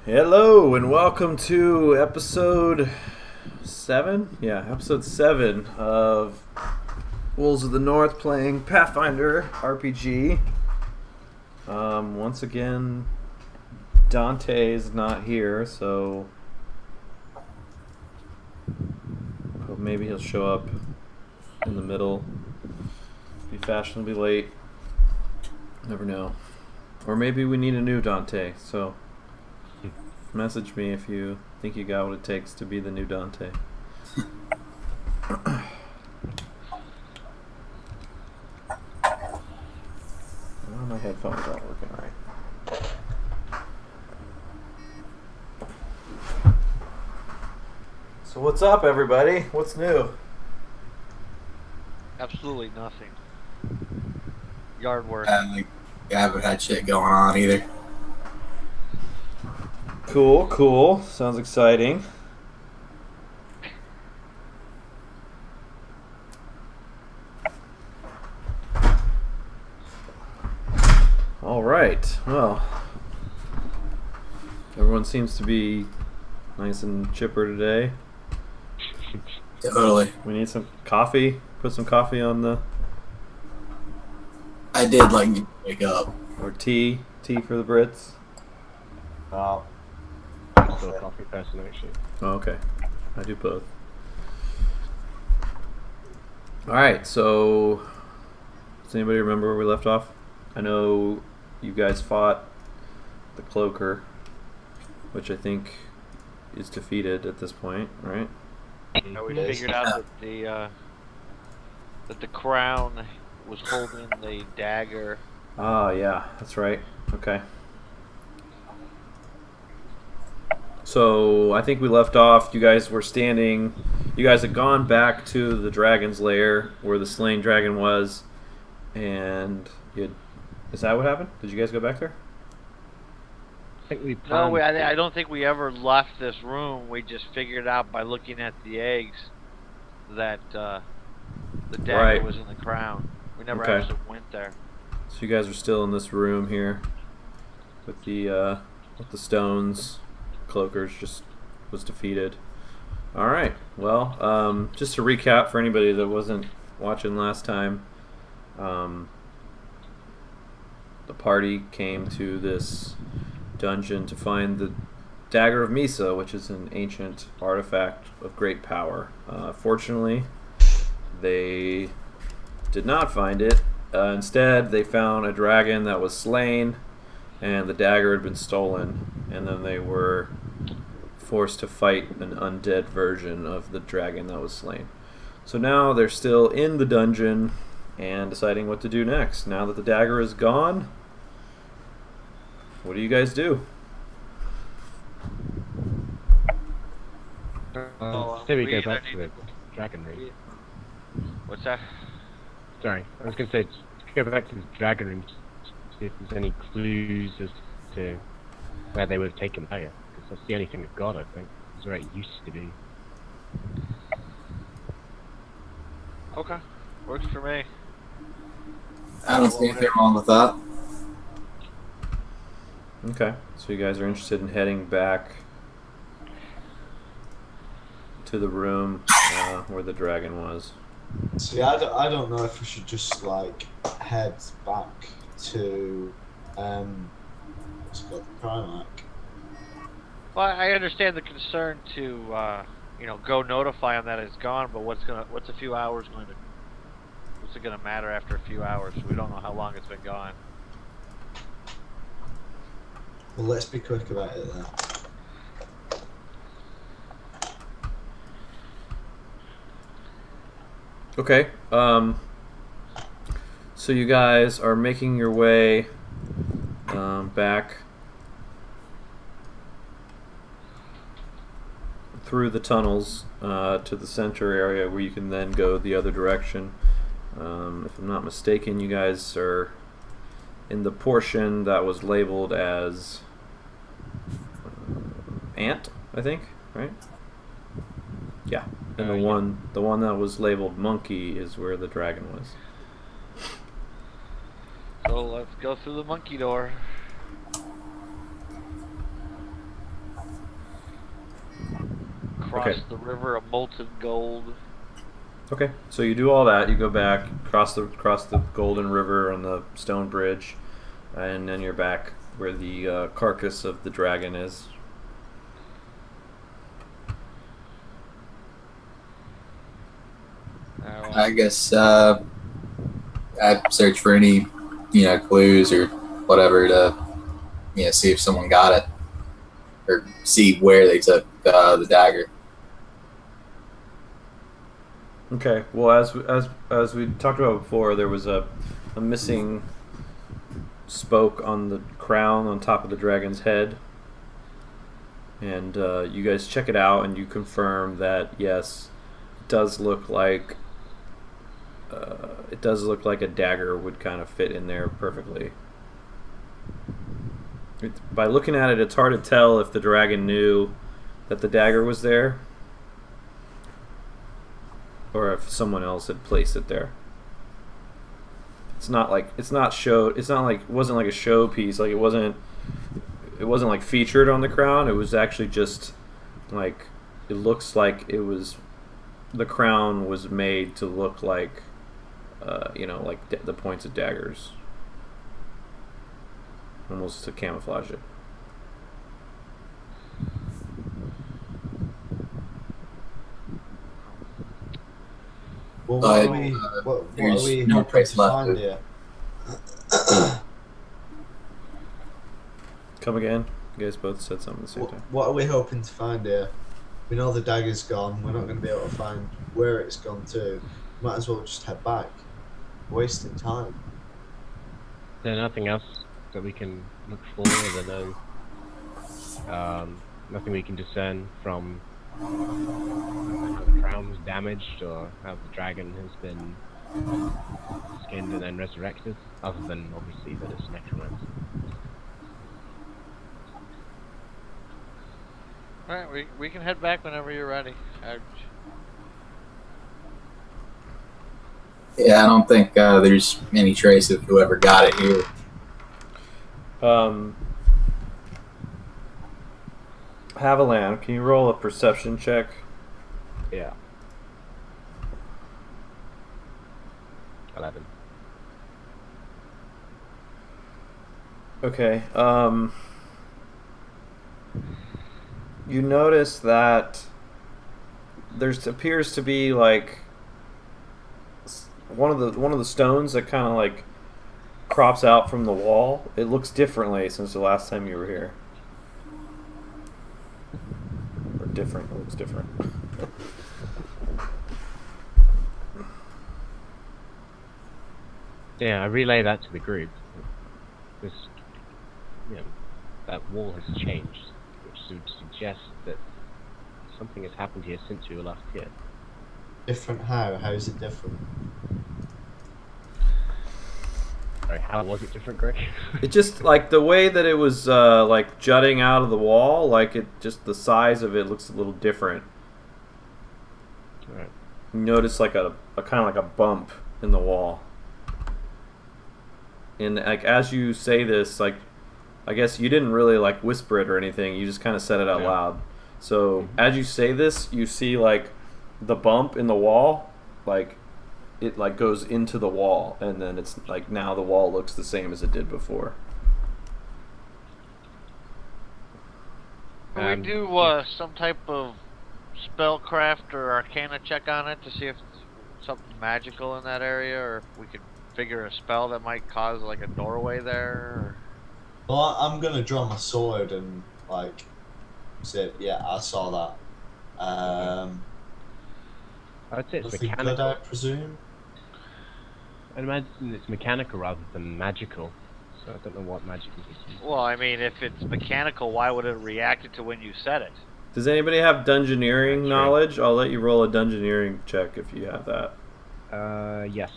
Hello and welcome to episode 7? Yeah, episode 7 of Wolves of the North playing Pathfinder RPG. Once again, Dante is not here, so hope maybe he'll show up in the middle. Be fashionably late. Never know. Or maybe we need a new Dante, so message me if you think you got what it takes to be the new Dante. Oh, my headphones aren't working right. So what's up, everybody? What's new? Absolutely nothing. Yard work. I haven't had shit going on either. Cool. Sounds exciting. All right. Well, everyone seems to be nice and chipper today. Totally. We need some coffee. Put some coffee on the... I did like to wake up. Or tea. Tea for the Brits. I'm still a coffee person, actually. Oh, okay. I do both. Alright, so... Does anybody remember where we left off? I know you guys fought the Cloaker, which I think is defeated at this point, right? No, we figured out that the crown was holding the dagger. Ah, yeah, that's right. Okay. So I think we left off. You guys were standing. You guys had gone back to the dragon's lair where the slain dragon was, and you had, is that what happened? Did you guys go back there? I think we No, planned. I don't think we ever left this room. We just figured out by looking at the eggs that the dagger Right. was in the crown. We never Okay. actually went there. So you guys are still in this room here with the stones. Cloakers just was defeated. All right. Well, just to recap for anybody that wasn't watching last time, the party came to this dungeon to find the Dagger of Misa, which is an ancient artifact of great power. Fortunately, they did not find it. Instead, they found a dragon that was slain, and the dagger had been stolen, and then they were forced to fight an undead version of the dragon that was slain. So now they're still in the dungeon and deciding what to do next. Now that the dagger is gone, what do you guys do? Say we go either back need to the dragon room. What's that? Sorry, I was going to say, go back to the dragon room, see if there's any clues as to where they would have taken higher. Because that's the only thing we've got, I think. It's where it used to be. Okay, works for me. I don't see anything wrong with that. Okay, so you guys are interested in heading back to the room where the dragon was. See, I don't know if we should just like head back to what's it called, Primark. Well, I understand the concern to go notify them that it's gone, but what's a few hours going to? What's it going to matter after a few hours? We don't know how long it's been gone. Well, let's be quick about it then. Okay, so you guys are making your way back through the tunnels to the center area where you can then go the other direction. If I'm not mistaken, you guys are in the portion that was labeled as Ant, I think, right? Yeah, and the one that was labeled Monkey is where the dragon was. So let's go through the monkey door. cross Okay. the river of molten gold. Okay, so you do all that. You go back, cross the Golden River and the stone bridge, and then you're back where the carcass of the dragon is. I guess I'd search for any, clues or whatever to, see if someone got it or see where they took the dagger. Okay. Well, as we talked about before, there was a missing spoke on the crown on top of the dragon's head, and you guys check it out, and you confirm that yes, it does look like a dagger would kind of fit in there perfectly. By looking at it, it's hard to tell if the dragon knew that the dagger was there, or if someone else had placed it there. It wasn't like a show piece. Like it wasn't like featured on the crown. It was actually just like, it looks like it was, the crown was made to look like, like the points of daggers, almost to camouflage it. Well, But, what are there's we no hoping place to left find to- here? Come again? You guys both said something at the same time. What are we hoping to find here? We know the dagger's gone. We're not going to be able to find where it's gone to. Might as well just head back. Wasting time. Is there nothing else that we can look for? Are there nothing we can discern from how the crown was damaged or how the dragon has been skinned and then resurrected, other than obviously that it's necromancy? Alright, we can head back whenever you're ready. Yeah, I don't think there's any trace of whoever got it here. Haviland, can you roll a perception check? Yeah. 11. Okay. You notice that there appears to be like one of the stones that kind of like crops out from the wall. It looks differently since the last time you were here. Or different. It looks different. Yeah, I relay that to the group. This, that wall has changed, which would suggest that something has happened here since we were last here. Different how? How is it different? Sorry, how was it different, Greg? It just like the way that it was like jutting out of the wall, like it just the size of it looks a little different. Right. You notice like a kind of like a bump in the wall. And like as you say this, like I guess you didn't really like whisper it or anything. You just kind of said it out loud. So as you say this, you see like the bump in the wall, like it like goes into the wall, and then it's like now the wall looks the same as it did before. Can we do some type of spellcraft or arcana check on it to see if it's something magical in that area, or if we could figure a spell that might cause like a doorway there? Well, I'm going to draw my sword and like say, yeah, I saw that. I'd say it's Nothing mechanical. good, I presume. I'd imagine it's mechanical rather than magical. So I don't know what magic is. Well, I mean, if it's mechanical, why would it react to when you said it? Does anybody have dungeoneering That's knowledge? I'll let you roll a dungeoneering check if you have that. Yes.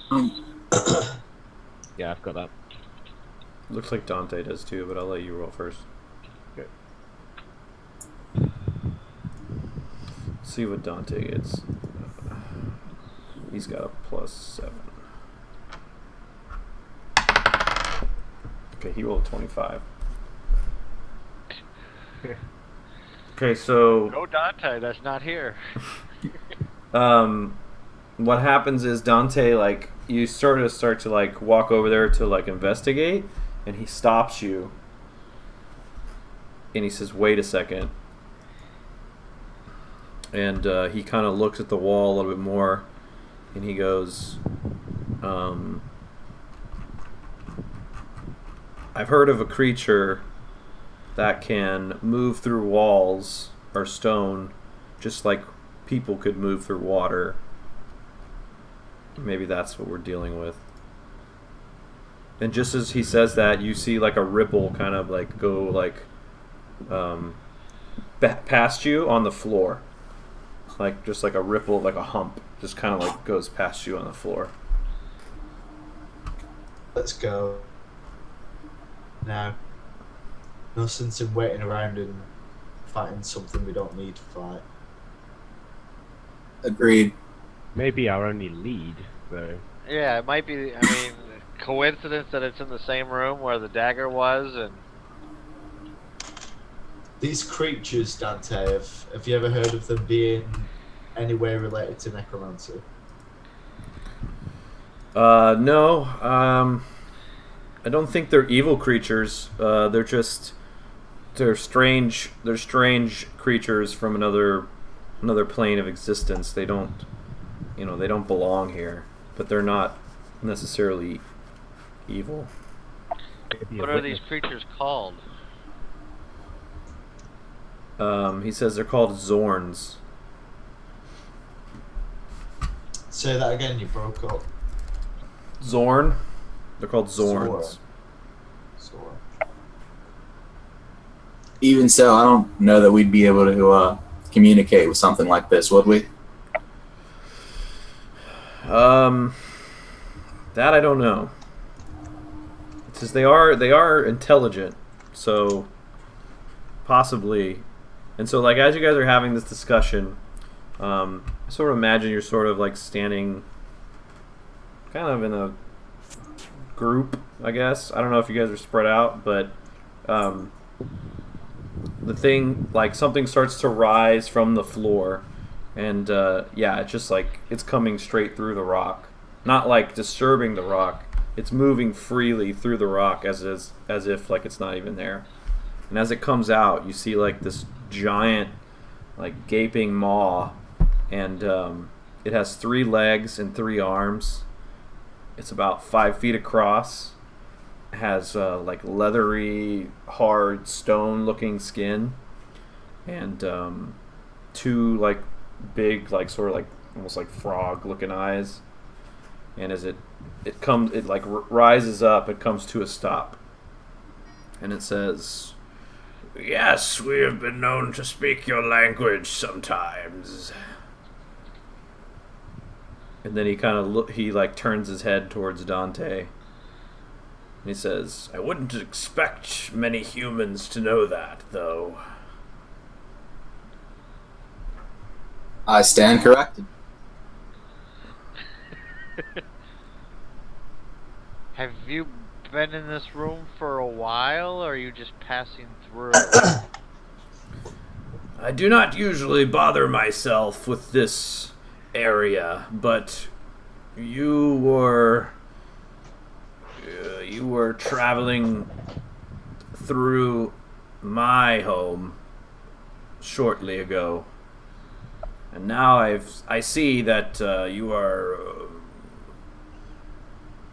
Yeah, I've got that. Looks like Dante does too, but I'll let you roll first. Good. See what Dante gets. He's got a +7. Okay, he rolled a 25. Okay, so No Dante, that's not here. what happens is Dante, like, you start to like walk over there to like investigate, and he stops you, and he says, "Wait a second." And he kind of looks at the wall a little bit more, and he goes, "I've heard of a creature that can move through walls or stone, just like people could move through water. Maybe that's what we're dealing with." And just as he says that, you see like a ripple kind of like go like past you on the floor, like just like a ripple, like a hump, just kind of like goes past you on the floor. Let's go. Now. No sense in waiting around and fighting something we don't need to fight. Agreed. Maybe our only lead, though. Yeah, it might be. I mean, coincidence that it's in the same room where the dagger was, and These creatures, Dante, have you ever heard of them being anywhere related to necromancy? No. I don't think they're evil creatures. They're strange. They're strange creatures from another plane of existence. They don't belong here, but they're not necessarily evil. Maybe what a are these witness. creatures called? He says they're called Zorns. Say that again, you broke up. Zorn. They're called Zorns. Zorn. Even so, I don't know that we'd be able to communicate with something like this, would we? That I don't know. It says they are intelligent, so possibly. And so, like, as you guys are having this discussion, I sort of imagine you're sort of like standing, kind of in a group, I guess. I don't know if you guys are spread out, but the thing, like, something starts to rise from the floor, and yeah, it's just like it's coming straight through the rock, not like disturbing the rock. It's moving freely through the rock as if like it's not even there. And as it comes out, you see like this giant, like, gaping maw, and it has 3 legs and 3 arms. It's about 5 feet across. It has like leathery, hard, stone-looking skin, and 2 like big, like sort of like almost like frog-looking eyes. And as it like rises up, it comes to a stop, and it says, "Yes, we have been known to speak your language sometimes." And then he kind of he like turns his head towards Dante, and he says, "I wouldn't expect many humans to know that, though." I stand corrected. Have you been in this room for a while, or are you just passing through? I do not usually bother myself with this area, but you were traveling through my home shortly ago, and now I see that you are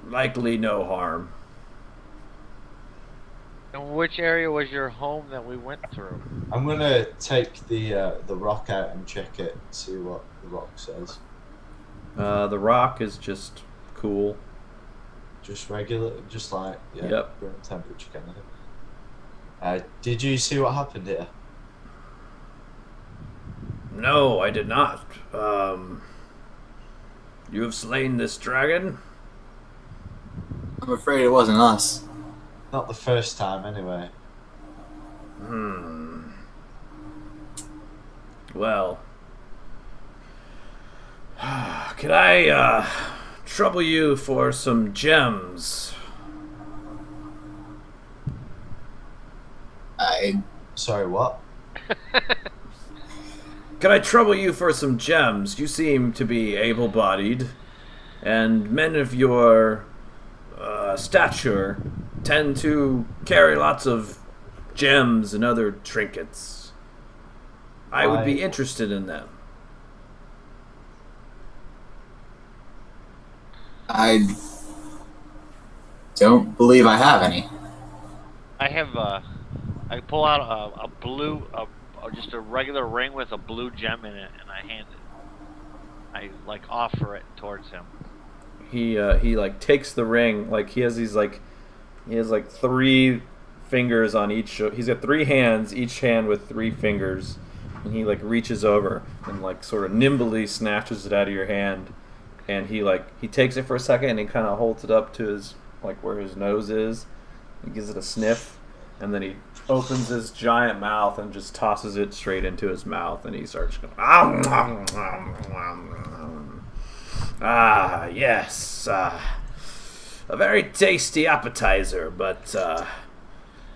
likely no harm. And which area was your home that we went through? I'm gonna take the rock out and check it, see what the rock says. The rock is just cool. Just regular, just like Yep. room temperature kind of thing. Did you see what happened here? No, I did not. You have slain this dragon? I'm afraid it wasn't us. Not the first time, anyway. Well, could I trouble you for some gems? I Sorry, what? Can I trouble you for some gems? You seem to be able-bodied, and men of your stature tend to carry lots of gems and other trinkets. I would be interested in them. I don't believe I have any. I have I pull out a blue, just a regular ring with a blue gem in it, and I hand it. I like offer it towards him. He like takes the ring. Like he has 3 fingers on each. He's got 3 hands, each hand with 3 fingers, and he like reaches over and like sort of nimbly snatches it out of your hand. And he takes it for a second and he kind of holds it up to his like where his nose is. He gives it a sniff, and then he opens his giant mouth and just tosses it straight into his mouth, and he starts going, ah, yes, a very tasty appetizer, but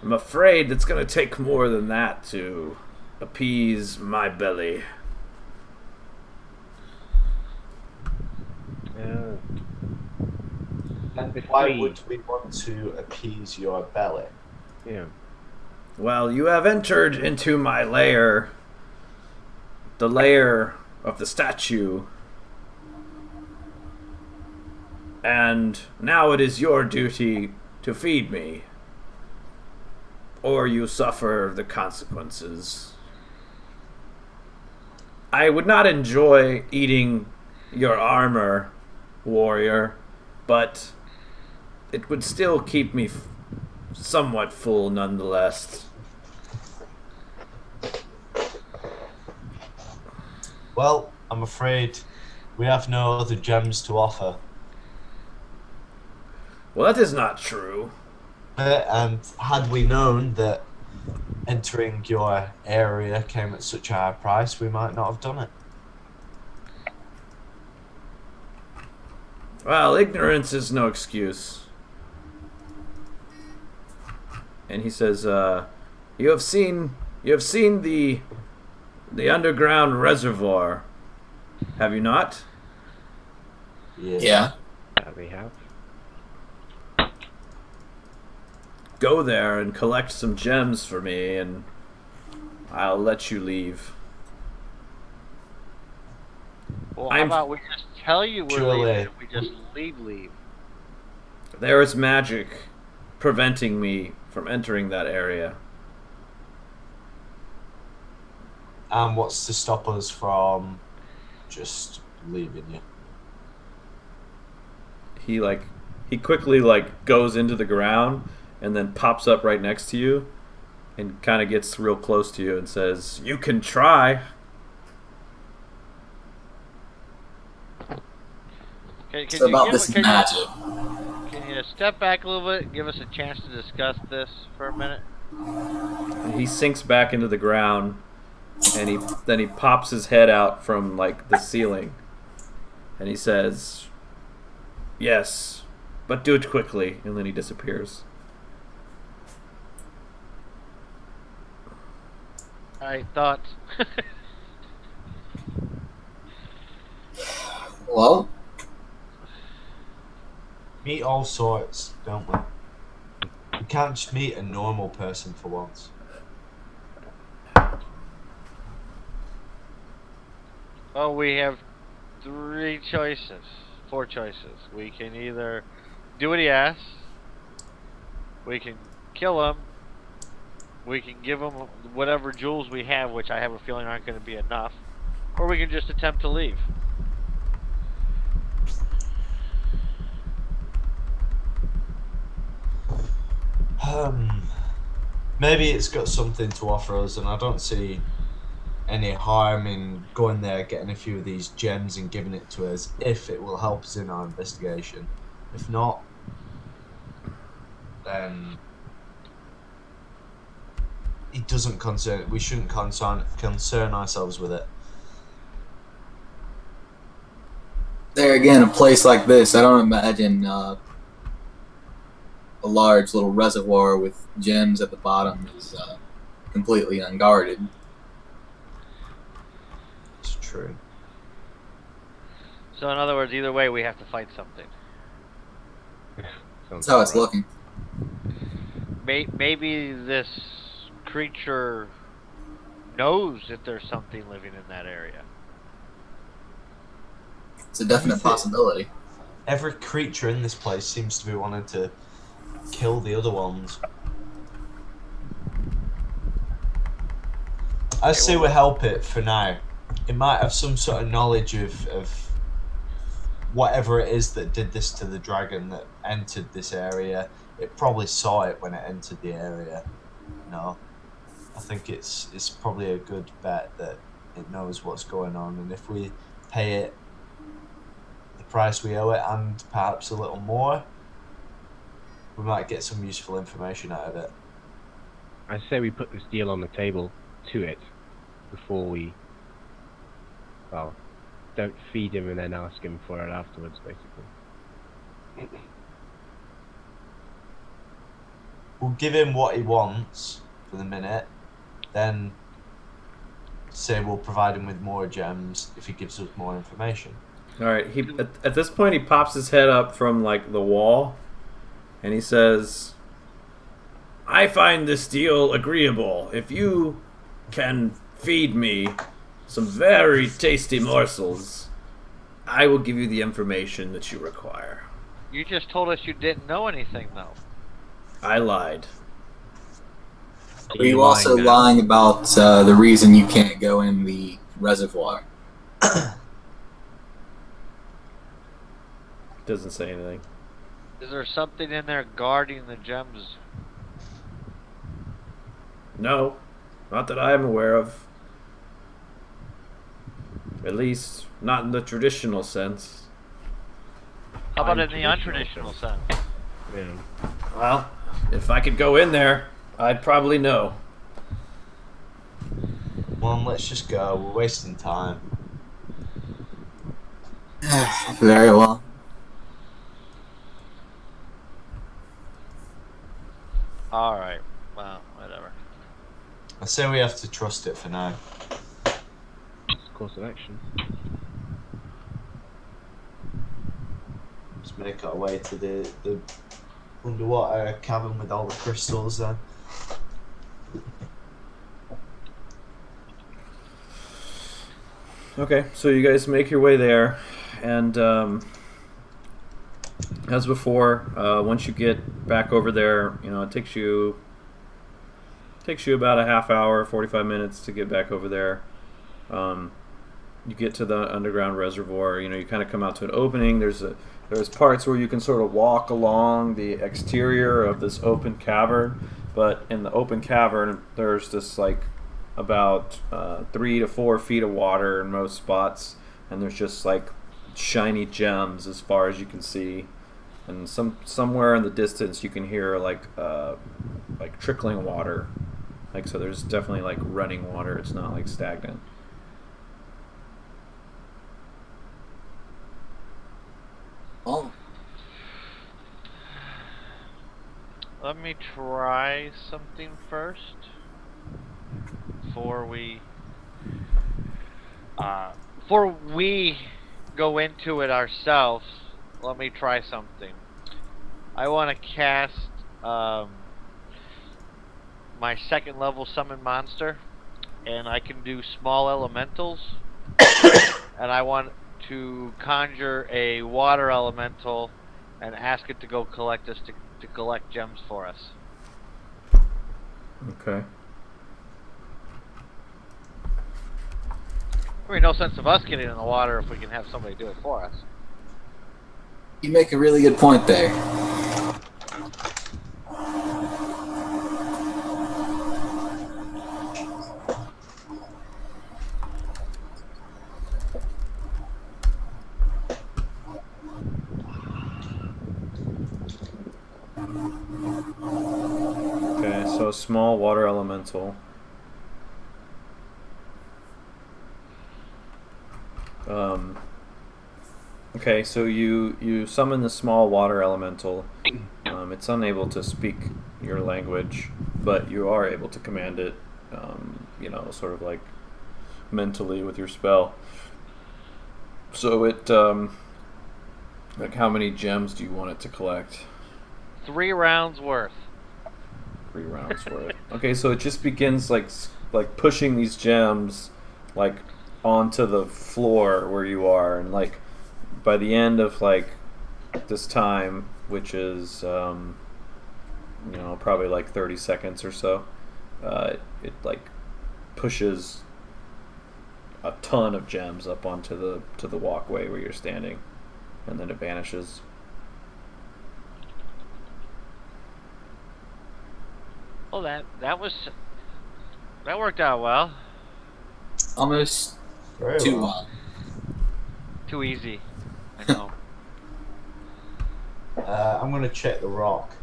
I'm afraid it's going to take more than that to appease my belly. And why would we want to appease your belly? Yeah. Well, you have entered into my lair, the lair of the statue, and now it is your duty to feed me, or you suffer the consequences. I would not enjoy eating your armor, warrior, but it would still keep me somewhat full nonetheless. Well, I'm afraid we have no other gems to offer. Well, that is not true. And had we known that entering your area came at such a high price, we might not have done it. Well, ignorance is no excuse. And he says, you have seen the underground reservoir, have you not? Yeah. That we have. Go there and collect some gems for me, and I'll let you leave. Well, how about we just tell you we're Surely. leaving, and we just leave. There is magic preventing me from entering that area. And what's to stop us from just leaving you? He quickly goes into the ground and then pops up right next to you and kind of gets real close to you and says, "You can try." It's about this magic. Can you step back a little bit and give us a chance to discuss this for a minute? And he sinks back into the ground, and he pops his head out from the ceiling, and he says, "Yes, but do it quickly," and then he disappears. I thought. Well, Meet all sorts, don't we? We can't just meet a normal person for once. Oh, we have 4 choices. We can either do what he asks, we can kill him, we can give him whatever jewels we have, which I have a feeling aren't going to be enough, or we can just attempt to leave. Maybe it's got something to offer us, and I don't see any harm in going there, getting a few of these gems and giving it to us if it will help us in our investigation. If not, then it doesn't concern. We shouldn't concern ourselves with it. there again, a place like this, I don't imagine a large little reservoir with gems at the bottom is completely unguarded. True. So in other words, either way, we have to fight something. That's how it's looking. Maybe this creature knows that there's something living in that area. It's a definite possibility. Every creature in this place seems to be wanting to kill the other ones. I say we help it for now. It might have some sort of knowledge of whatever it is that did this to the dragon that entered this area. It probably saw it when it entered the area. No, I think it's probably a good bet that it knows what's going on, and if we pay it the price we owe it and perhaps a little more, we might get some useful information out of it. I say we put this deal on the table to it before we, well, don't feed him and then ask him for it afterwards, basically. We'll give him what he wants for the minute, then say we'll provide him with more gems if he gives us more information. All right. At this point he pops his head up from like the wall, and he says, "I find this deal agreeable. If you can feed me some very tasty morsels, I will give you the information that you require." You just told us you didn't know anything, though. I lied. Are you also lying about the reason you can't go in the reservoir? Doesn't say anything. Is there something in there guarding the gems? No, not that I am aware of. At least, not in the traditional sense. How about in the untraditional sense? Yeah. Well, if I could go in there, I'd probably know. Well, let's just go. We're wasting time. Very well. Alright, well, whatever. I say we have to trust it for now. Course of action. Let's make our way to the underwater cavern with all the crystals then. Okay, so you guys make your way there, and as before, once you get back over there, you know, it takes you about a half hour, 45 minutes to get back over there. You get to the underground reservoir. You know, you kind of come out to an opening. There's parts where you can sort of walk along the exterior of this open cavern, but in the open cavern, there's this like about 3 to 4 feet of water in most spots, and there's just like shiny gems as far as you can see, and somewhere in the distance you can hear like trickling water. Like, so there's definitely like running water. It's not like stagnant. Oh, Let me try something first. Before we go into it ourselves, let me try something. I want to cast my 2nd level summon monster, and I can do small elementals. And I want to conjure a water elemental and ask it to go collect us to collect gems for us. Okay. I mean, no sense of us getting in the water if we can have somebody do it for us. you make a really good point there. Okay, so a small water elemental. Okay, so you summon the small water elemental. It's unable to speak your language, but you are able to command it. You know, sort of like mentally with your spell. So it, like, how many gems do you want it to collect? 3 rounds worth. 3 rounds worth. Okay, so it just begins like pushing these gems like onto the floor where you are, and like by the end of like this time, which is probably like 30 seconds or so, it like pushes a ton of gems up onto the walkway where you're standing, and then it vanishes. Well, that worked out well. Almost Very too well. well. Too easy. I know. I'm gonna check the rock.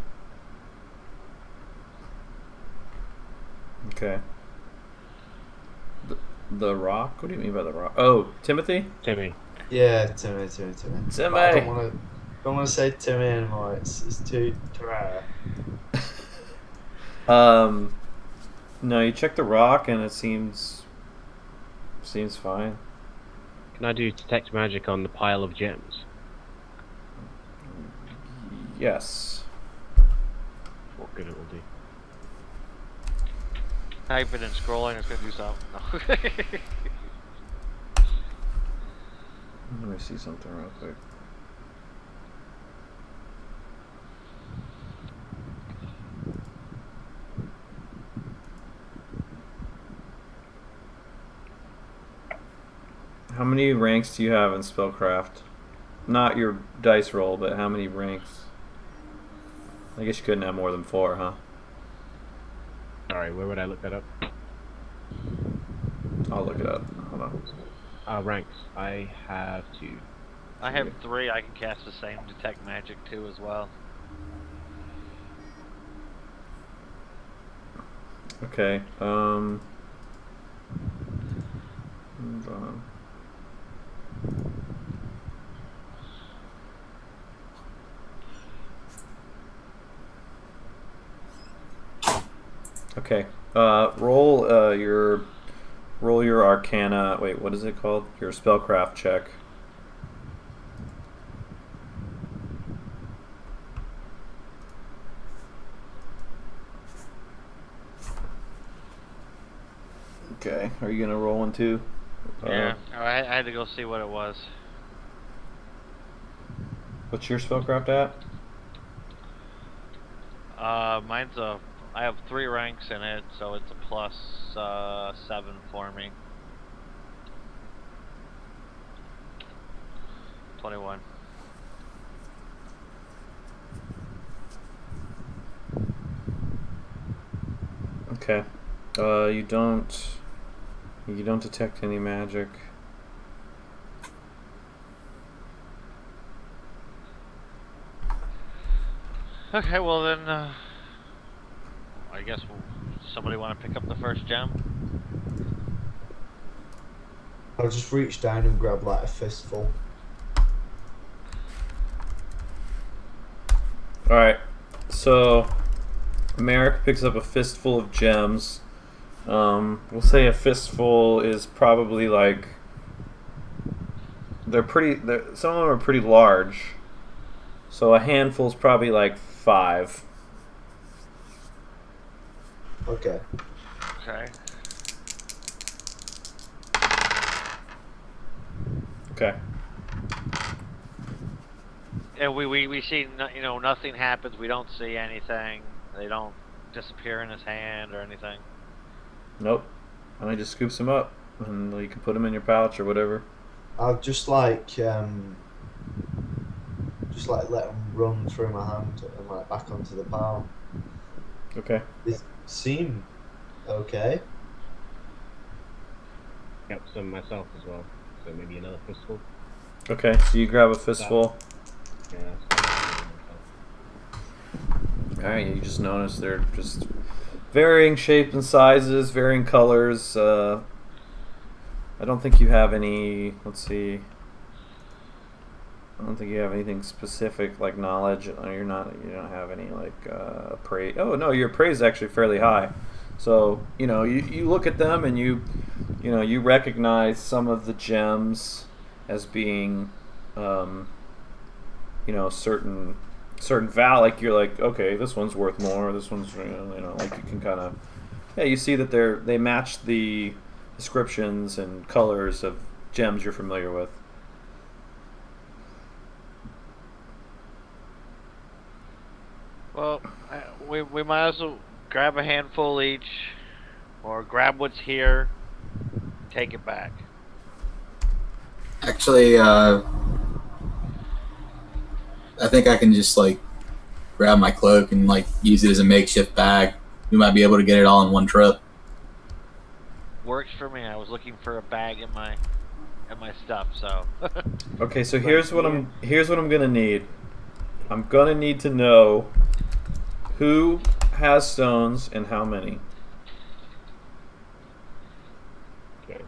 Okay. The rock? What do you mean by the rock? Oh, Timothy? Timmy. Yeah, Timmy. Timmy. But I don't want to say Timmy anymore. It's too rare. No, you check the rock and it seems fine. Can I do detect magic on the pile of gems? Yes. What good it will do. Typing and scrolling is gonna do something. No. Let me see something real quick. How many ranks do you have in spellcraft? Not your dice roll, but how many ranks? I guess you couldn't have more than 4, huh? Sorry, where would I look that up? I'll look it up. Hold on. Ranks. I have 2. I have 3. I can cast the same detect magic too as well. Okay. Hold on. Okay. Roll your Arcana. Wait, what is it called? Your spellcraft check. Okay. Are you gonna roll one too? Yeah. I had to go see what it was. What's your spellcraft at? Mine's I have 3 ranks in it, so it's a plus 7 for me. 21. Okay. You don't detect any magic. Okay, well then, I guess somebody want to pick up the first gem? I'll just reach down and grab like a fistful. Alright. So Merrick picks up a fistful of gems. We'll say a fistful is probably like some of them are pretty large. So a handful is probably like 5. Okay. Okay. Okay. And we see nothing happens. We don't see anything. They don't disappear in his hand or anything. Nope. And I just scoops them up, and you can put them in your pouch or whatever. I'll just like let them run through my hand and like back onto the pile. Okay. They seem okay. Got some myself as well, so maybe another fistful. Okay. So you grab a fistful. Yeah. All right. You just notice they're just varying shapes and sizes, varying colors. I don't think you have any. Let's see. I don't think you have anything specific like knowledge. You don't have any like appraise. Oh no, your appraise is actually fairly high. So you look at them and you recognize some of the gems as being certain val, like you're like, okay, this one's worth more, this one's like you can kind of, yeah, you see that they match the descriptions and colors of gems you're familiar with. Well, we might as well grab a handful each, or grab what's here, take it back. Actually, I think I can just like grab my cloak and like use it as a makeshift bag. We might be able to get it all in one trip. Works for me. I was looking for a bag in my stuff, so. Okay, so here's what I'm gonna need. I'm gonna need to know who has stones and how many. Okay.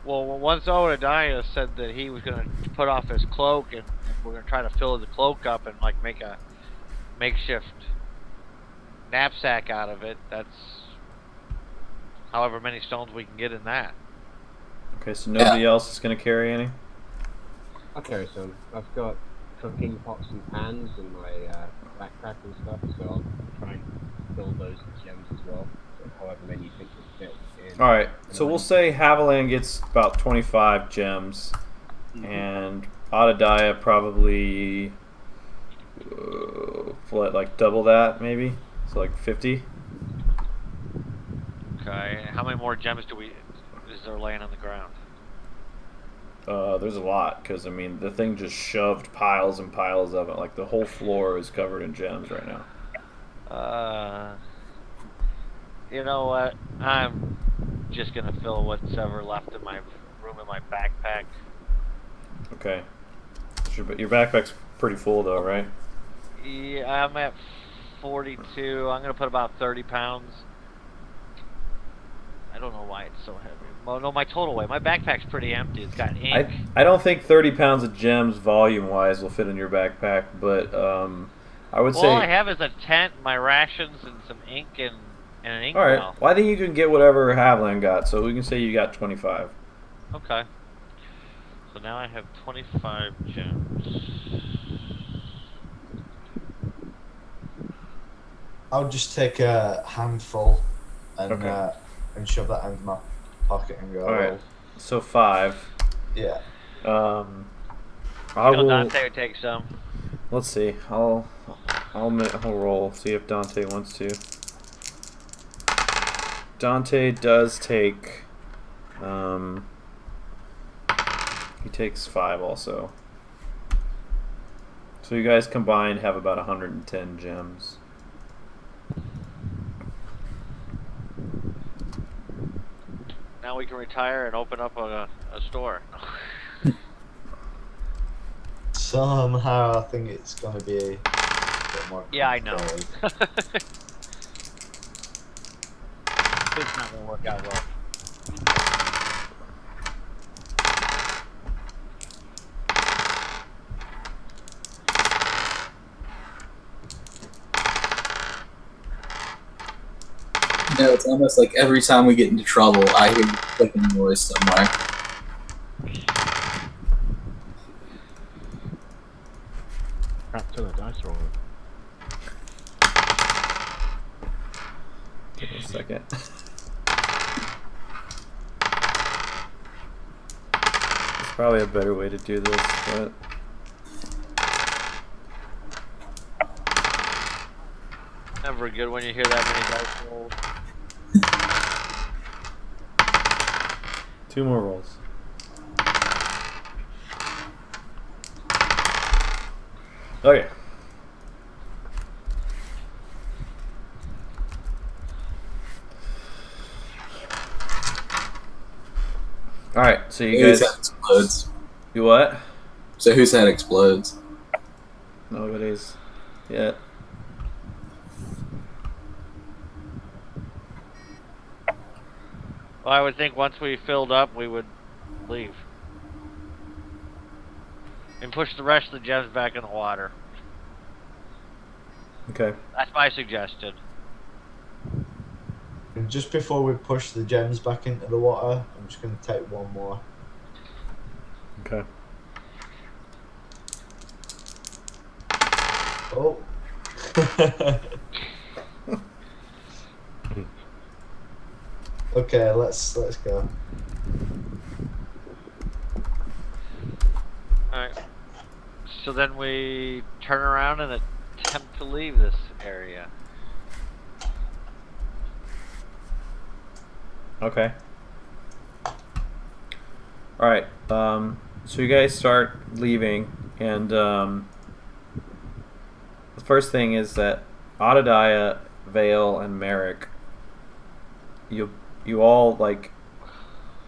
Well, once Obadiah said that he was going to put off his cloak, and we're going to try to fill the cloak up and like make a makeshift knapsack out of it. That's however many stones we can get in that. Okay, so nobody else is going to carry any? I'll carry some. I've got cooking pots and pans in my backpack and stuff, so I'll try and fill those with gems as well. So however many you think will fit in. Alright, so we'll say Haviland gets about 25 gems, and Adadiah probably, like double that maybe? So like 50? Okay. How many more gems is there laying on the ground? There's a lot, because I mean the thing just shoved piles and piles of it. Like the whole floor is covered in gems right now. You know what? I'm just gonna fill what's ever left in my room in my backpack. Okay. Your backpack's pretty full though, right? Yeah, I'm at 42. I'm gonna put about 30 pounds. I don't know why it's so heavy. Well, no, my total weight. My backpack's pretty empty. It's got ink. I don't think 30 pounds of gems volume-wise will fit in your backpack, but I would say... All I have is a tent, my rations, and some ink and an ink Alright, well. well I think you can get whatever Haviland got, so we can say you got 25. Okay. So now I have 25 gems. I'll just take a handful and Okay. And shove that into my pocket and go. Alright, so 5. Yeah. I will... Dante would take some. Let's see. I'll roll. See if Dante wants to. Dante does take. He takes 5 also. So you guys combined have about 110 gems. Now we can retire and open up a store. Somehow I think it's gonna be a bit more. Yeah, I know. complicated. It's not gonna work out well. It's almost like every time we get into trouble, I hear clicking noise somewhere. Crap ton of dice rolling. Give me a second. There's probably a better way to do this, but... Never good when you hear that many dice rolls. 2 more rolls. Okay. Alright, so you Whose guys... head explodes? You what? So whose head explodes? Nobody's yet. Well, I would think once we filled up, we would leave. And push the rest of the gems back in the water. Okay. That's my suggestion. Just before we push the gems back into the water, I'm just going to take one more. Okay. Oh. Okay, let's go. Alright. So then we turn around and attempt to leave this area. Okay. All right. So you guys start leaving, and the first thing is that Adadiah, Vale, and Merrick, you all like,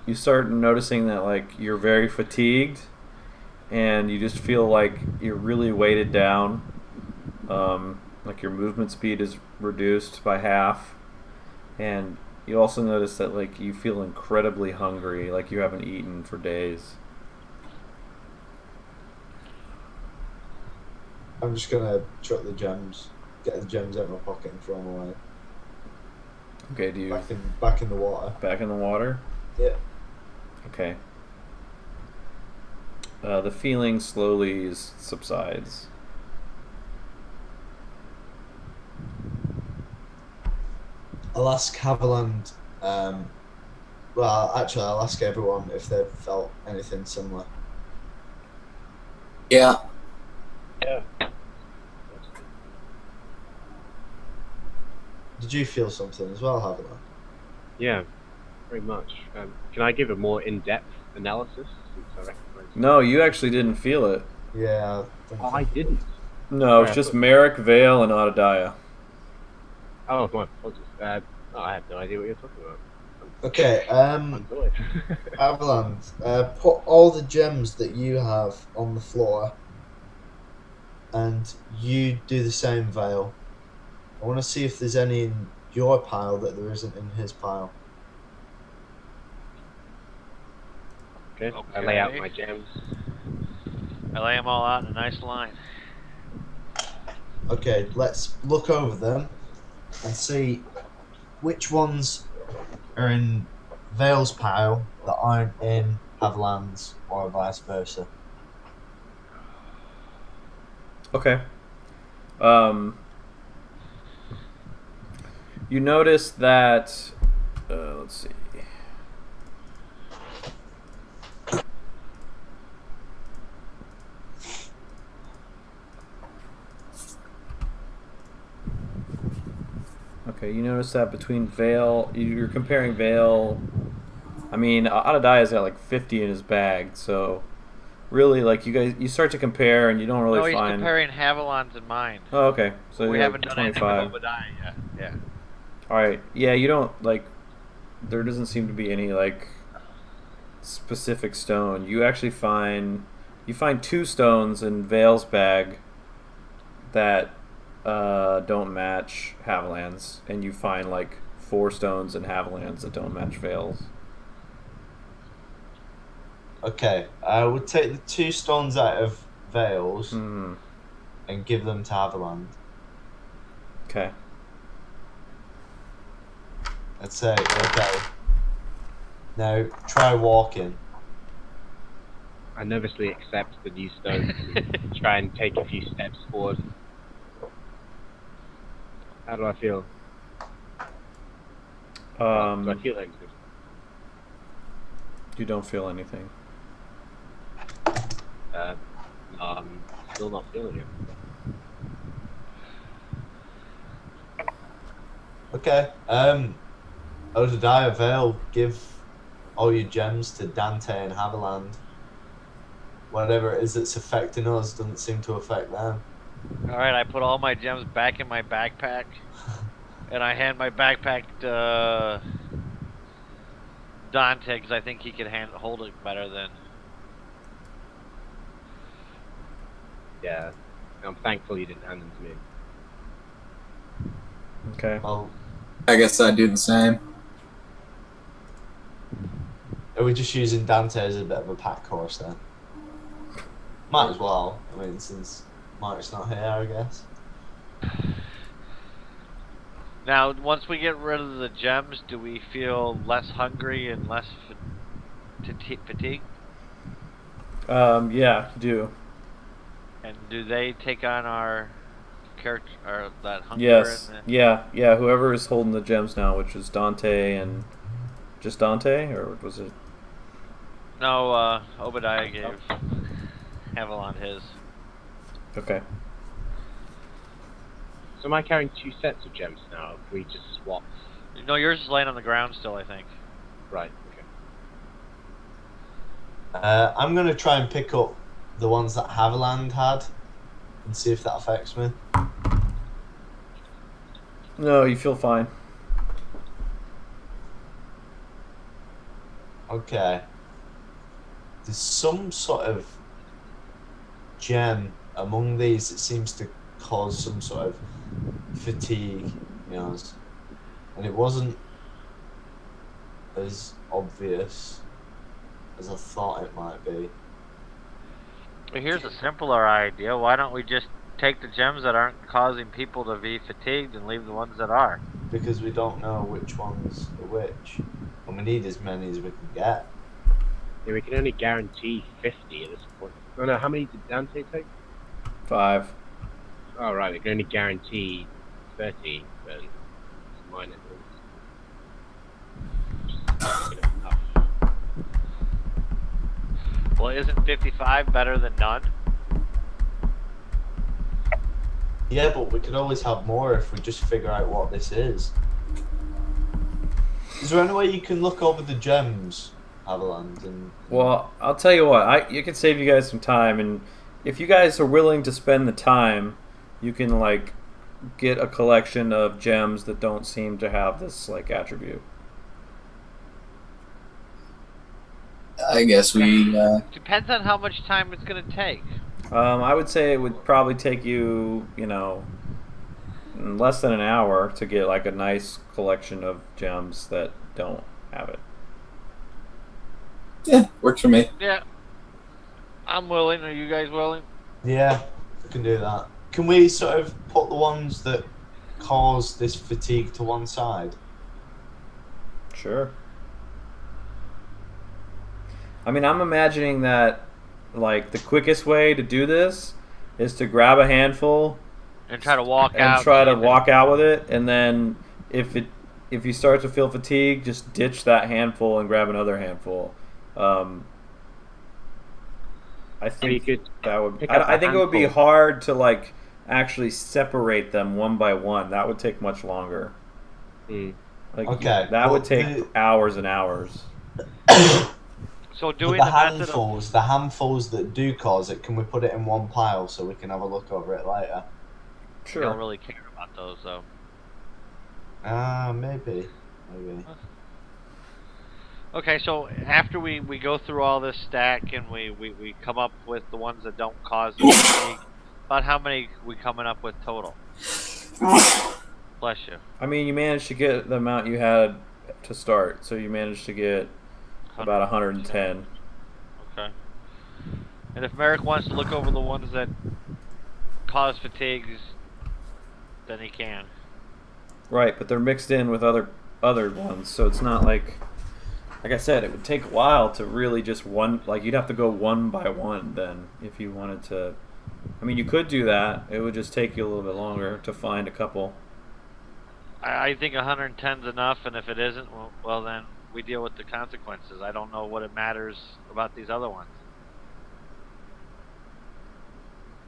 you start noticing that like you're very fatigued, and you just feel like you're really weighted down. Like your movement speed is reduced by half, and you also notice that like you feel incredibly hungry, like you haven't eaten for days. I'm just going to chuck the gems, get the gems out of my pocket and throw them away. Okay, do you Back in the water. back in the water? Yeah. Okay. The feeling slowly subsides. I'll ask Haviland. Well, actually, I'll ask everyone if they've felt anything similar. Yeah. Yeah. Did you feel something as well, Haviland? Yeah, very much. Can I give a more in-depth analysis since I recognize? No, you actually didn't feel it. Yeah. Oh, I didn't. No, it's Sorry, I just thought- Merrick, Vale, and Adadiah. Oh, my apologies. I have no idea what you're talking about. Okay. I'm good. Haviland, put all the gems that you have on the floor, and you do the same, Vale. I want to see if there's any in your pile that there isn't in his pile. Okay. I lay out Okay. my gems. I lay them all out in a nice line. Okay, let's look over them and see which ones are in Vale's pile that aren't in Haviland's, or vice versa. Okay. You notice that. Let's see. Okay, you notice that between Vale, you're comparing Vale. I mean, Adadiah's got like 50 in his bag, so really, like you start to compare, and you don't really No, he's find. comparing Haviland's and mine. Oh, okay. So We you're haven't like done anything with 25. Obadiah yet. Yeah. All right. Yeah, you don't like. There doesn't seem to be any like specific stone. You actually find two stones in Vale's bag that don't match Haviland's, and you find like 4 stones in Haviland's that don't match Vale's. Okay, I would take the 2 stones out of Vale's Hmm. and give them to Haviland. Okay. I'd say, okay. Now, try walking. I nervously accept the new stones and try and take a few steps forward. How do I feel? Do I feel anything? You don't feel anything. No, I'm still not feeling it. Okay, Obadiah, Vale, give all your gems to Dante and Haviland. Whatever it is that's affecting us doesn't seem to affect them. Alright, I put all my gems back in my backpack. And I hand my backpack to Dante because I think he can hold it better than. Yeah, I'm thankful you didn't hand them to me. Okay. Well, I guess I'd do the same. are we just using Dante as a bit of a pack horse then? Might as well. I mean, since Mark's not here, I guess. Now, once we get rid of the gems, do we feel less hungry and less fatigued? Yeah, you do. And do they take on our character, or that hunger and Yes. the? Yeah. Whoever is holding the gems now, which is Dante and just Dante, or was it? No, Obadiah gave Avalon his. Okay. So am I carrying 2 sets of gems now? If we just swap. No, yours is laying on the ground still, I think. Right. Okay. I'm gonna try and pick up the ones that Haviland had and see if that affects me. No, you feel fine. Okay. There's some sort of gem among these that seems to cause some sort of fatigue, and it wasn't as obvious as I thought it might be. But here's a simpler idea. Why don't we just take the gems that aren't causing people to be fatigued and leave the ones that are? Because we don't know which ones are which, and we need as many as we can get. Yeah, we can only guarantee 50 at this point. Oh no, how many did Dante take? 5. Oh right, we can only guarantee 30, then mine it is. Enough. Well, isn't 55 better than none? Yeah, but we could always have more if we just figure out what this is. Is there any way you can look over the gems, Avaland? Well, I'll tell you what. You can save you guys some time, and if you guys are willing to spend the time, you can like get a collection of gems that don't seem to have this like attribute. I guess we. Depends on how much time it's gonna take. I would say it would probably take you, less than an hour to get like a nice collection of gems that don't have it. Yeah, works for me. Yeah. I'm willing. Are you guys willing? Yeah, we can do that. Can we sort of put the ones that cause this fatigue to one side? Sure. I mean, I'm imagining that, like, the quickest way to do this is to grab a handful And try to walk and out. try to walk out with it, and then if you start to feel fatigue, just ditch that handful and grab another handful. I think you could that would. pick up I a think it would be handful. hard to like actually separate them one by one. That would take much longer. Hmm. Like Okay, that well, would take hours and hours. So But doing the the method of, handfuls that do cause it, can we put it in one pile so we can have a look over it later? we Sure. don't really care about those though. Maybe. Okay, so after we go through all this stack and we come up with the ones that don't cause the fatigue, about how many we coming up with total? Bless you. I mean, you managed to get the amount you had to start, so you managed to get about 110. Okay. And if Merrick wants to look over the ones that cause fatigues, then he can. Right, but they're mixed in with other ones, so it's not like I said, it would take a while to really just you'd have to go one by one then if you wanted to. I mean, you could do that. It would just take you a little bit longer to find a couple. I think 110 is enough, and if it isn't, well then we deal with the consequences. I don't know what it matters about these other ones.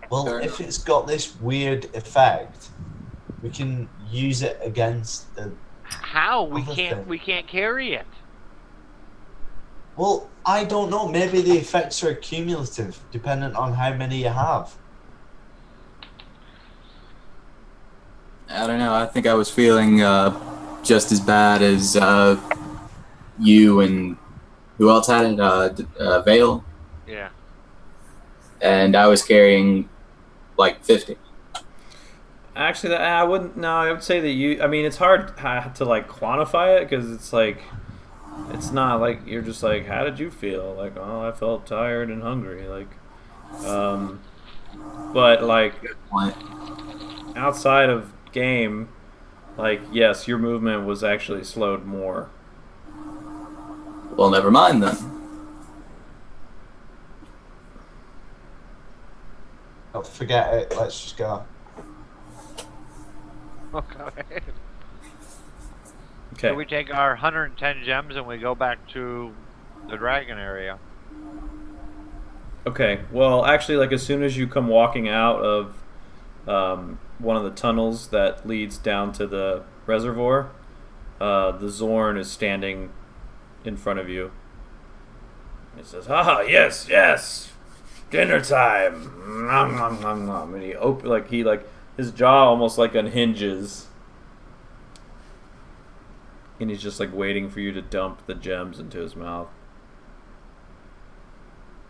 Well, if it's got this weird effect, we can use it against the. How? Other thing. We can't carry it. Well, I don't know. Maybe the effects are cumulative, dependent on how many you have. I don't know. I think I was feeling just as bad as you and who else had it? Vale, Yeah. and I was carrying like 50. Actually, I wouldn't. No, I would say that you. I mean, it's hard to like quantify it because it's like, it's not like you're just like, how did you feel? Like, oh, I felt tired and hungry. Like, but like What? outside of game, Like, yes, your movement was actually slowed more. Well, never mind then. Oh, forget it. Let's just go. Okay. Okay. So we take our 110 gems and we go back to the dragon area. Okay. Well, actually, like as soon as you come walking out of one of the tunnels that leads down to the reservoir, the Zorn is standing in front of you. He says, "Ah, yes, yes, dinner time." Nom, nom, nom, nom. And he his jaw almost like unhinges, and he's just like waiting for you to dump the gems into his mouth.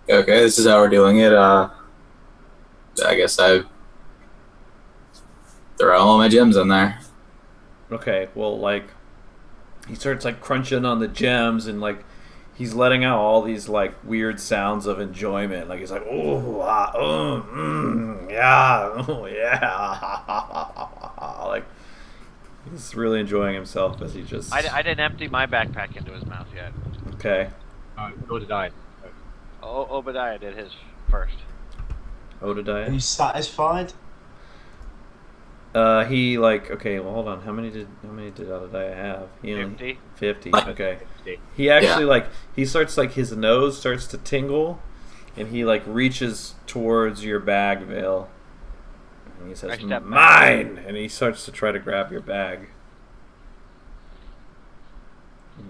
Okay, this is how we're doing it. I guess I throw all my gems in there. Okay, well, like he starts like crunching on the gems and like he's letting out all these like weird sounds of enjoyment. Like he's like, oh, yeah, oh, yeah. Like he's really enjoying himself as he just. I didn't empty my backpack into his mouth yet. Okay. Nor did I. Obadiah did his first. Are you Odadiah. satisfied? He like okay. Well, hold on. How many did Odadiah have? He only 50. 50. Okay. He actually he starts like his nose starts to tingle, and he like reaches towards your bag, Vale, and he says, "Mine!" And he starts to try to grab your bag.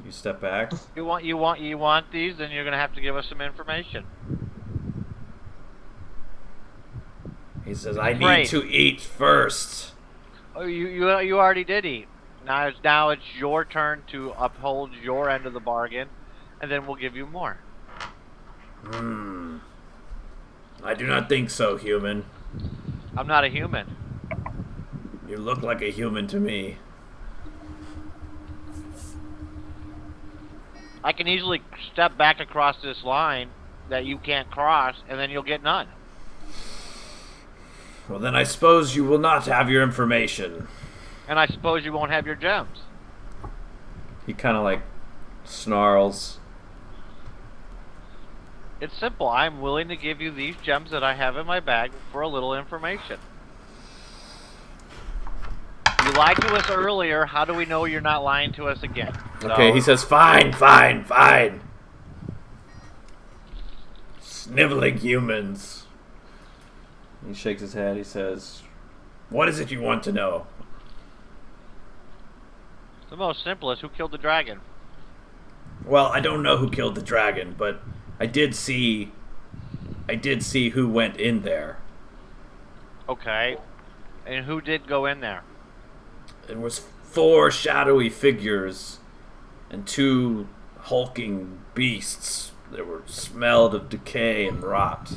You step back. You want these? Then you're gonna have to give us some information. He says, "I need to eat first." Oh, you already did eat. Now it's your turn to uphold your end of the bargain, and then we'll give you more. I do not think so, human. I'm not a human. You look like a human to me. I can easily step back across this line that you can't cross, and then you'll get none. Well, then I suppose you will not have your information. And I suppose you won't have your gems. He kind of like snarls. It's simple. I'm willing to give you these gems that I have in my bag for a little information. You lied to us earlier. How do we know you're not lying to us again? Okay, he says, "Fine, fine, fine." Sniveling humans. He shakes his head. He says, "What is it you want to know?" The most simplest. Who killed the dragon? Well, I don't know who killed the dragon, but I did see who went in there. Okay. And who did go in there? There was 4 shadowy figures and 2 hulking beasts that were smelled of decay and rot.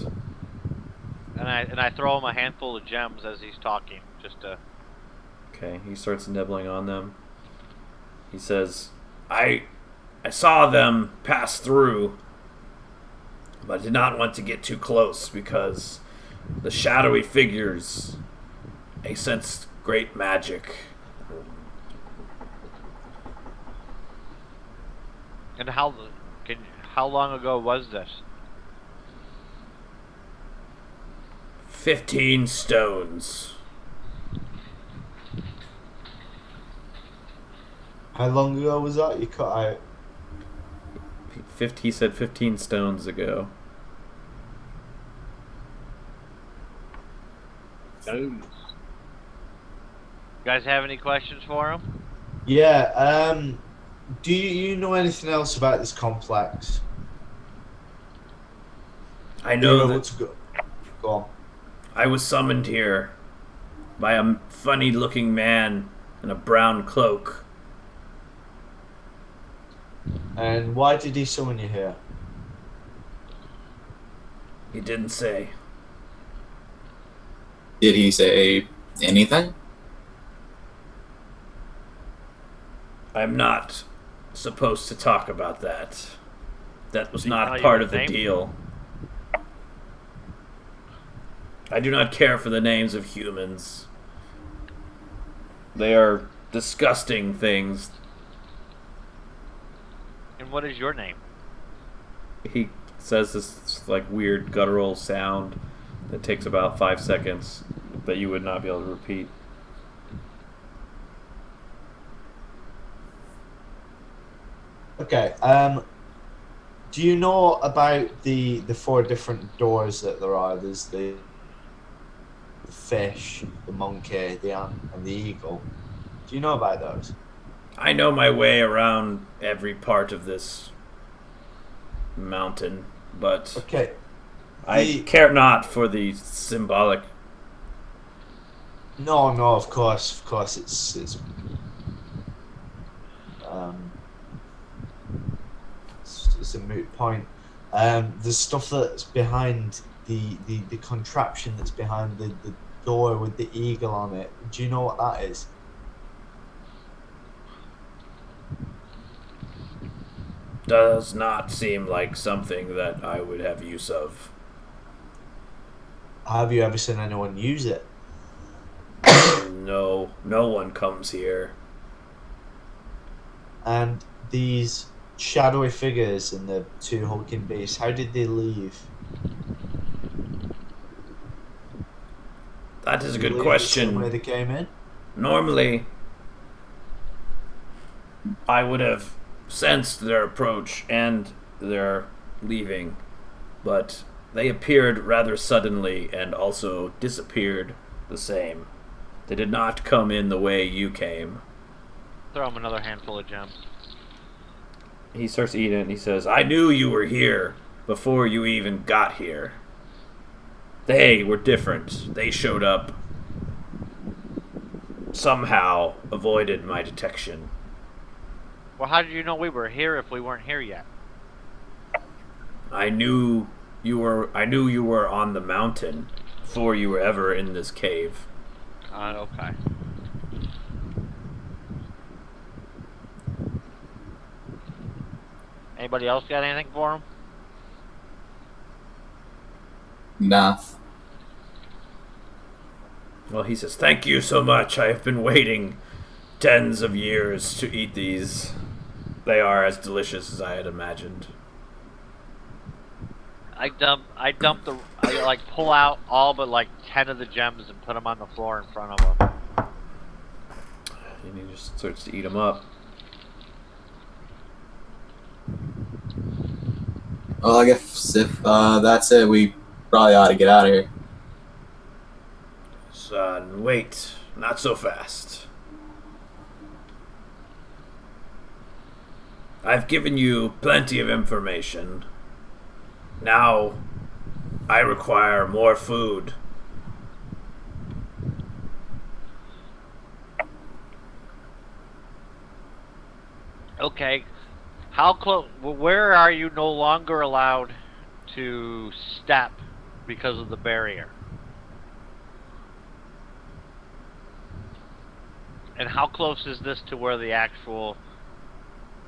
And I throw him a handful of gems as he's talking, just to... Okay, he starts nibbling on them. He says, I saw them pass through, but I did not want to get too close because the shadowy figures, they sensed great magic. And how long ago was this? 15 stones. How long ago was that? You cut out. He said 15 stones ago. Stones. You guys have any questions for him? Yeah. Do you know anything else about this complex? I know that Go on. I was summoned here by a funny-looking man in a brown cloak. And why did he summon you here? He didn't say. Did he say anything? I'm not supposed to talk about that. That was Did he tell not you part his of the name? deal. I do not care for the names of humans. They are disgusting things. And what is your name? He says this like weird guttural sound that takes about 5 seconds that you would not be able to repeat. Okay. Do you know about the 4 different doors that there are? There's the fish, the monkey, the ant, and the eagle. Do you know about those? I know my way around every part of this mountain, but Okay. I care not for the symbolic. No, of course, it's um, it's a moot point. The stuff that's behind the contraption that's behind the door with the eagle on it. Do you know what that is? Does not seem like something that I would have use of. Have you ever seen anyone use it? No one comes here. And these shadowy figures and the 2 hulking beasts, how did they leave? That is a Did good they leave question. the same way they came in? Normally, I would have sensed their approach and their leaving, but they appeared rather suddenly and also disappeared the same. They did not come in the way you came. Throw him another handful of gems. He starts eating it and he says, I knew you were here before you even got here. They were different. They showed up. Somehow avoided my detection. Well, how did you know we were here if we weren't here yet? I knew you were on the mountain before you were ever in this cave. Okay. Anybody else got anything for him? Nah. Well, he says, thank you so much. I have been waiting tens of years to eat these. They are as delicious as I had imagined. I pull out all but like 10 of the gems and put them on the floor in front of him. And he just starts to eat them up. Well, I guess if that's it, we probably ought to get out of here. Son, wait. Not so fast. I've given you plenty of information. Now, I require more food. Okay. How close? Where are you no longer allowed to step because of the barrier? And how close is this to where the actual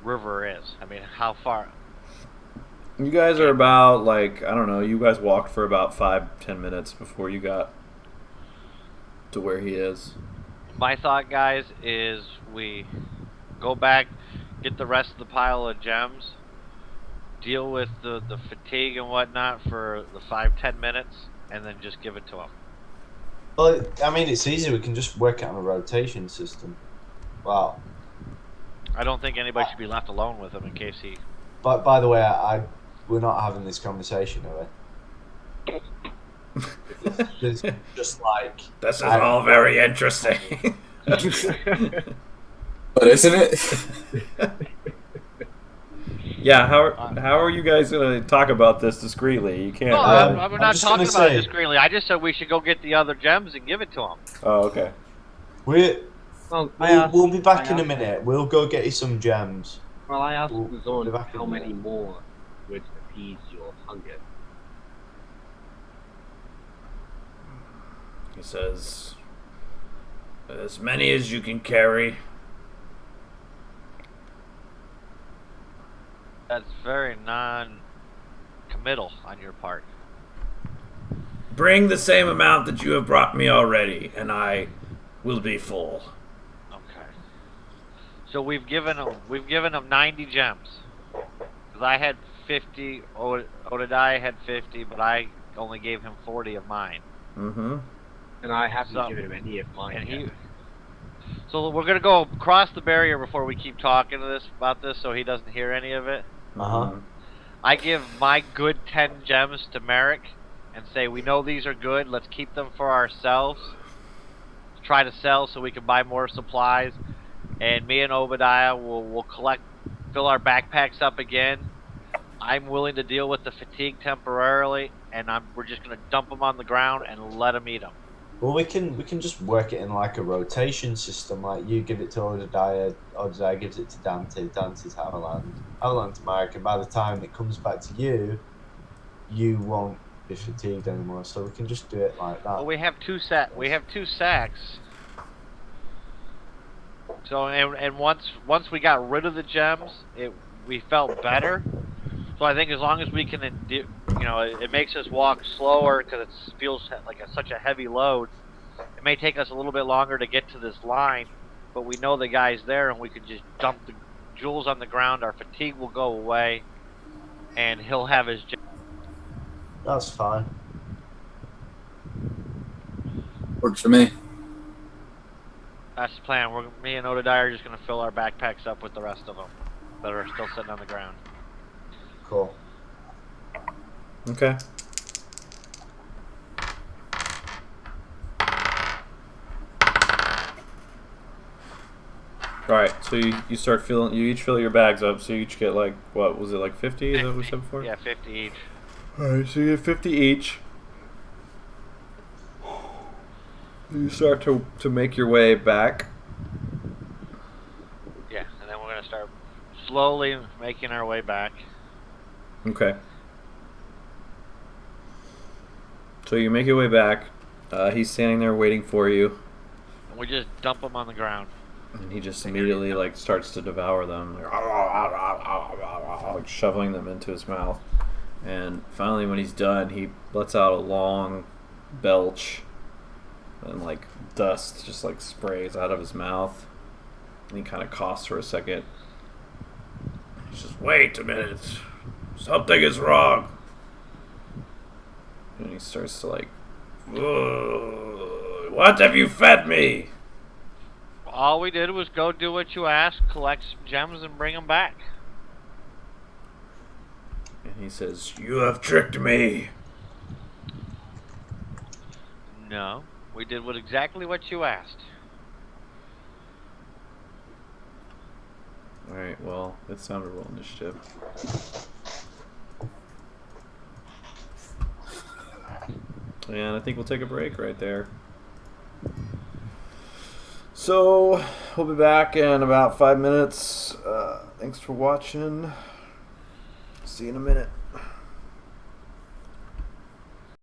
river is? I mean, how far? You guys are about, like, I don't know, you guys walked for about 5-10 minutes before you got to where he is. My thought, guys, is we go back, get the rest of the pile of gems, deal with the fatigue and whatnot for the 5-10 minutes, and then just give it to him. Well, I mean, it's easy. We can just work it on a rotation system. Wow. I don't think anybody should be left alone with him in case he... But by the way, we're not having this conversation, are we? It's just like... This is all very interesting. But isn't it? Yeah, how are you guys going to talk about this discreetly? You can't. No, I'm not just talking gonna about it say- discreetly. I just said we should go get the other gems and give it to him. Oh, okay. We'll be back in a minute. We'll go get you some gems. Well, I asked We'll the Zone be back in how a many minute. more would appease your hunger. He says, as many as you can carry. That's very non-committal on your part. Bring the same amount that you have brought me already, and I will be full. Okay. So we've given him 90 gems. Because I had 50, Odadiah had 50, but I only gave him 40 of mine. Mm-hmm. And I haven't So- given him any of mine yet. So we're gonna go across the barrier before we keep talking about this, so he doesn't hear any of it. Uh-huh. I give my good 10 gems to Merrick and say, we know these are good. Let's keep them for ourselves. Try to sell so we can buy more supplies. And me and Obadiah will fill our backpacks up again. I'm willing to deal with the fatigue temporarily, and we're just gonna dump them on the ground and let them eat them. Well, we can just work it in like a rotation system. Like you give it to Odadiah gives it to Dante, Dante's Haviland to Marek, and by the time it comes back to you, you won't be fatigued anymore. So we can just do it like that. Well, we have two sacks. So and once we got rid of the gems, we felt better. So I think as long as we can, it makes us walk slower because it feels like such a heavy load. It may take us a little bit longer to get to this line, but we know the guy's there, and we can just dump the jewels on the ground. Our fatigue will go away, and he'll have his gem. That's fine. Works for me. That's the plan. Me and Odadiah are just going to fill our backpacks up with the rest of them that are still sitting on the ground. Cool. Okay. All right, so you start filling. You each fill your bags up. So you each get like what was it like 50? Is that what we said before? Yeah, 50 each. All right, so you get 50 each. You start to make your way back. Yeah, and then we're going to start slowly making our way back. Okay. So you make your way back. He's standing there waiting for you, And we just dump them on the ground. and he just immediately like starts to devour them, like shoveling them into his mouth. And finally, when he's done, he lets out a long belch, and like dust just like sprays out of his mouth. And he kind of coughs for a second. He says, "Wait a minute, something is wrong." And he starts to like, "What have you fed me?" All we did was go do what you asked, collect some gems, and bring them back. And he says, "You have tricked me." No, we did exactly what you asked. Alright, well, it's time to roll initiative. And I think we'll take a break right there. So, we'll be back in about 5 minutes. Thanks for watching. See you in a minute.